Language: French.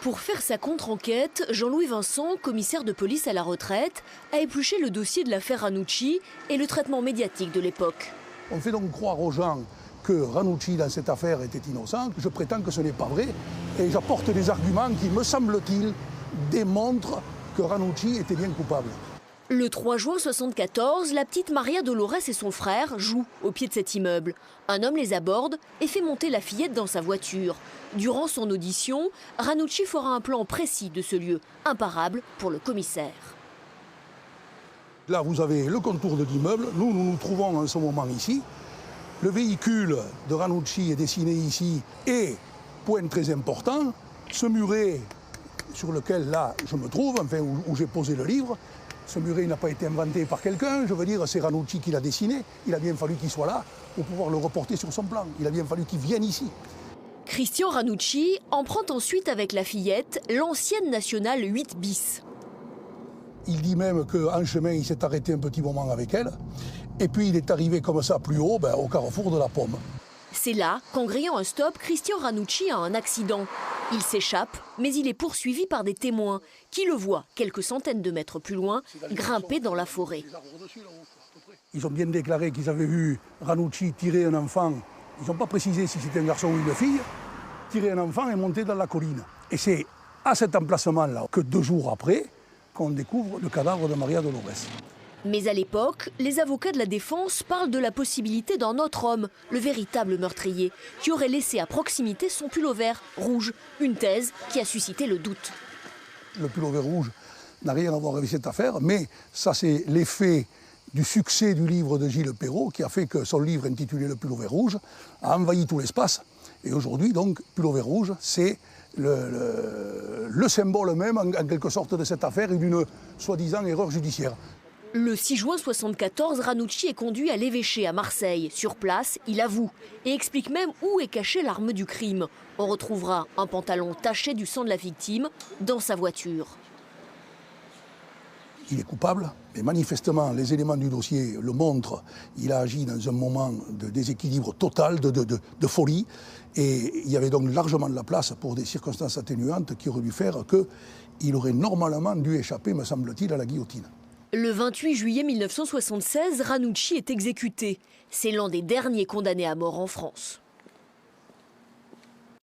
Pour faire sa contre-enquête, Jean-Louis Vincent, commissaire de police à la retraite, a épluché le dossier de l'affaire Ranucci et le traitement médiatique de l'époque. On fait donc croire aux gens que Ranucci dans cette affaire était innocent. Je prétends que ce n'est pas vrai et j'apporte des arguments qui, me semble-t-il, démontrent que Ranucci était bien coupable. Le 3 juin 1974, la petite Maria Dolores et son frère jouent au pied de cet immeuble. Un homme les aborde et fait monter la fillette dans sa voiture. Durant son audition, Ranucci fera un plan précis de ce lieu, imparable pour le commissaire. Là, vous avez le contour de l'immeuble. Nous nous trouvons en ce moment ici. Le véhicule de Ranucci est dessiné ici et, point très important, ce muret sur lequel là je me trouve, enfin où j'ai posé le livre, ce muret n'a pas été inventé par quelqu'un, je veux dire, c'est Ranucci qui l'a dessiné. Il a bien fallu qu'il soit là pour pouvoir le reporter sur son plan. Il a bien fallu qu'il vienne ici. Christian Ranucci emprunte ensuite avec la fillette l'ancienne nationale 8 bis. Il dit même qu'en chemin, il s'est arrêté un petit moment avec elle. Et puis il est arrivé comme ça plus haut, au carrefour de la Pomme. C'est là qu'en grillant un stop, Christian Ranucci a un accident. Il s'échappe, mais il est poursuivi par des témoins qui le voient, quelques centaines de mètres plus loin, grimper dans la forêt. Ils ont bien déclaré qu'ils avaient vu Ranucci tirer un enfant. Ils n'ont pas précisé si c'était un garçon ou une fille. Tirer un enfant et monter dans la colline. Et c'est à cet emplacement-là que 2 jours après, qu'on découvre le cadavre de Maria Dolores. Mais à l'époque, les avocats de la défense parlent de la possibilité d'un autre homme, le véritable meurtrier, qui aurait laissé à proximité son pullover rouge, une thèse qui a suscité le doute. Le pullover rouge n'a rien à voir avec cette affaire, mais ça c'est l'effet du succès du livre de Gilles Perrault qui a fait que son livre intitulé Le pullover rouge a envahi tout l'espace. Et aujourd'hui, donc, pullover rouge, c'est le symbole même, en quelque sorte, de cette affaire et d'une soi-disant erreur judiciaire. Le 6 juin 1974, Ranucci est conduit à l'évêché à Marseille. Sur place, il avoue et explique même où est cachée l'arme du crime. On retrouvera un pantalon taché du sang de la victime dans sa voiture. Il est coupable, mais manifestement, les éléments du dossier le montrent. Il a agi dans un moment de déséquilibre total, de folie. Et il y avait donc largement de la place pour des circonstances atténuantes qui auraient dû faire qu'il aurait normalement dû échapper, me semble-t-il, à la guillotine. Le 28 juillet 1976, Ranucci est exécuté. C'est l'un des derniers condamnés à mort en France.